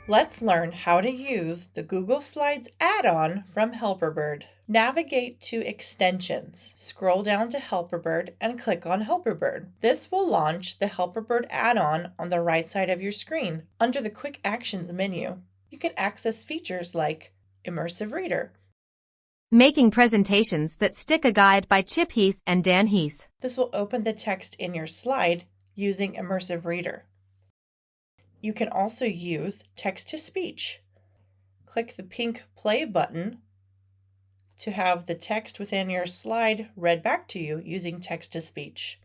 Let's learn how to use the Google Slides add-on from Helperbird. Navigate to Extensions. Scroll down to Helperbird and click on Helperbird. This will launch the Helperbird add-on on the right side of your screen. Under the Quick Actions menu, you can access features like Immersive Reader. Making Presentations That Stick, a guide by Chip Heath and Dan Heath. This will open the text in your slide using Immersive Reader. You can also use text-to-speech. Click the pink play button to have the text within your slide read back to you using text-to-speech.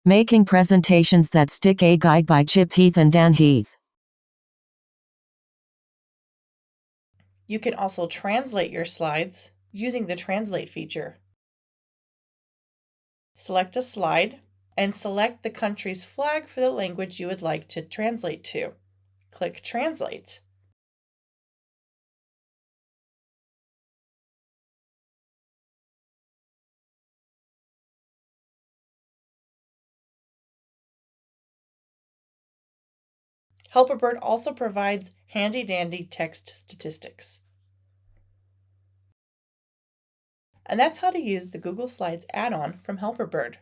Making Presentations That Stick, a guide by Chip Heath and Dan Heath. You can also translate your slides using the Translate feature. Select a slide and select the country's flag for the language you would like to translate to. Click Translate. Helperbird also provides handy-dandy text statistics. And that's how to use the Google Slides add-on from Helperbird.